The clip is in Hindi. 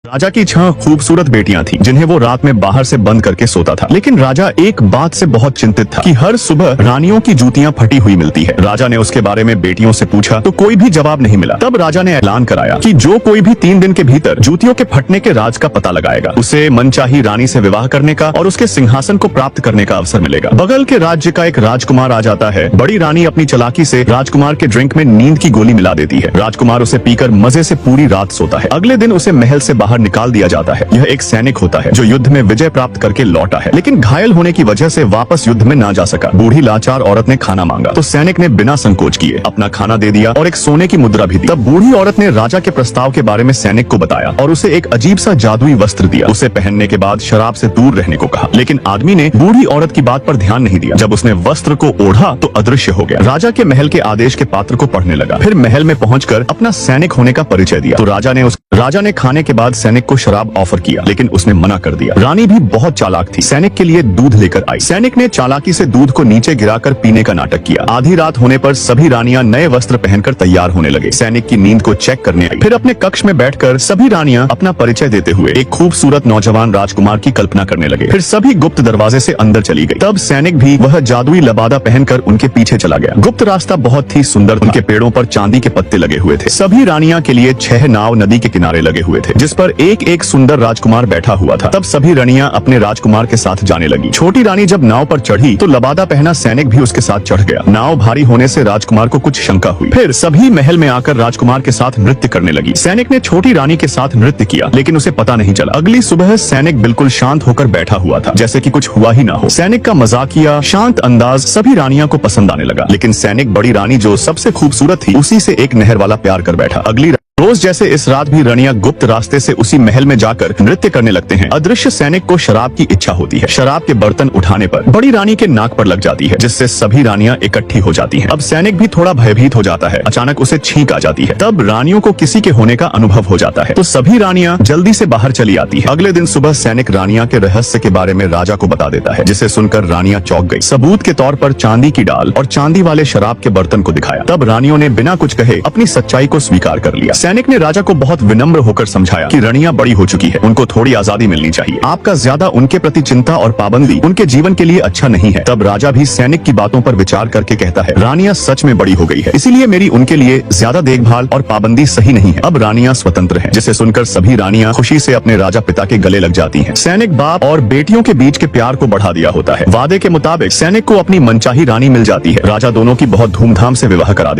राजा की 6 खूबसूरत बेटियां थीं, जिन्हें वो रात में बाहर से बंद करके सोता था। लेकिन राजा एक बात से बहुत चिंतित था कि हर सुबह रानियों की जूतियां फटी हुई मिलती है। राजा ने उसके बारे में बेटियों से पूछा तो कोई भी जवाब नहीं मिला। तब राजा ने ऐलान कराया कि जो कोई भी 3 दिन के भीतर जूतियों के फटने के राज का पता लगाएगा, उसे मनचाही रानी से विवाह करने का और उसके सिंहासन को प्राप्त करने का अवसर मिलेगा। बगल के राज्य का एक राजकुमार आ जाता है। बड़ी रानी अपनी चालाकी से राजकुमार के ड्रिंक में नींद की गोली मिला देती है। राजकुमार उसे पीकर मजे से पूरी रात सोता है। अगले दिन उसे महल से बाहर निकाल दिया जाता है। यह एक सैनिक होता है जो युद्ध में विजय प्राप्त करके लौटा है, लेकिन घायल होने की वजह से वापस युद्ध में ना जा सका। बूढ़ी लाचार औरत ने खाना मांगा तो सैनिक ने बिना संकोच किए अपना खाना दे दिया और एक सोने की मुद्रा भी दी। तब बूढ़ी औरत ने राजा के प्रस्ताव के बारे में सैनिक को बताया और उसे एक अजीब सा जादुई वस्त्र दिया। उसे पहनने के बाद शराब से दूर रहने को कहा, लेकिन आदमी ने बूढ़ी औरत की बात पर ध्यान नहीं दिया। जब उसने वस्त्र को ओढ़ा तो अदृश्य हो गया। राजा के महल के आदेश के पात्र को पढ़ने लगा। फिर महल में पहुंचकर अपना सैनिक होने का परिचय दिया तो राजा ने खाने के बाद सैनिक को शराब ऑफर किया, लेकिन उसने मना कर दिया। रानी भी बहुत चालाक थी, सैनिक के लिए दूध लेकर आई। सैनिक ने चालाकी से दूध को नीचे गिराकर पीने का नाटक किया। आधी रात होने पर सभी रानियां नए वस्त्र पहनकर तैयार होने लगे। सैनिक की नींद को चेक करने आई। फिर अपने कक्ष में बैठकर सभी रानियां अपना परिचय देते हुए एक खूबसूरत नौजवान राजकुमार की कल्पना करने लगे। फिर सभी गुप्त दरवाजे से अंदर चली गई। तब सैनिक भी वह जादुई लबादा पहनकर उनके पीछे चला गया। गुप्त रास्ता बहुत ही सुंदर था। उनके पेड़ों पर चांदी के पत्ते लगे हुए थे। सभी रानियां के लिए 6 नाव नदी के किनारे लगे हुए थे, जिस पर एक एक सुंदर राजकुमार बैठा हुआ था। तब सभी रानियां अपने राजकुमार के साथ जाने लगी। छोटी रानी जब नाव पर चढ़ी तो लबादा पहना सैनिक भी उसके साथ चढ़ गया। नाव भारी होने से राजकुमार को कुछ शंका हुई। फिर सभी महल में आकर राजकुमार के साथ नृत्य करने लगी। सैनिक ने छोटी रानी के साथ नृत्य किया, लेकिन उसे पता नहीं चला। अगली सुबह सैनिक बिल्कुल शांत होकर बैठा हुआ था, जैसे कि कुछ हुआ ही ना हो। सैनिक का मजाकिया शांत अंदाज सभी रानियों को पसंद आने लगा, लेकिन सैनिक बड़ी रानी जो सबसे खूबसूरत थी उसी से एक नहर वाला प्यार कर बैठा। अगली रोज जैसे इस रात भी रानियां गुप्त रास्ते से उसी महल में जाकर नृत्य करने लगते हैं। अदृश्य सैनिक को शराब की इच्छा होती है। शराब के बर्तन उठाने पर बड़ी रानी के नाक पर लग जाती है, जिससे सभी रानियां इकट्ठी हो जाती हैं। अब सैनिक भी थोड़ा भयभीत हो जाता है। अचानक उसे छींक आ जाती है। तब रानियों को किसी के होने का अनुभव हो जाता है, तो सभी रानियां जल्दी से बाहर चली आती है। अगले दिन सुबह सैनिक रानियां के रहस्य के बारे में राजा को बता देता है, जिसे सुनकर रानियां चौंक गई। सबूत के तौर पर चांदी की डाल और चांदी वाले शराब के बर्तन को दिखाया। तब रानियों ने बिना कुछ कहे अपनी सच्चाई को स्वीकार कर लिया। सैनिक ने राजा को बहुत विनम्र होकर समझाया कि रानियां बड़ी हो चुकी है, उनको थोड़ी आजादी मिलनी चाहिए। आपका ज्यादा उनके प्रति चिंता और पाबंदी उनके जीवन के लिए अच्छा नहीं है। तब राजा भी सैनिक की बातों पर विचार करके कहता है, रानियां सच में बड़ी हो गई है, इसीलिए मेरी उनके लिए ज्यादा देखभाल और पाबंदी सही नहीं है। अब रानियां स्वतंत्र हैं, जिसे सुनकर सभी रानियां खुशी से अपने राजा पिता के गले लग जाती हैं। सैनिक बाप और बेटियों के बीच के प्यार को बढ़ा दिया होता है। वादे के मुताबिक सैनिक को अपनी मनचाही रानी मिल जाती है। राजा दोनों की बहुत धूमधाम से विवाह करा देता है।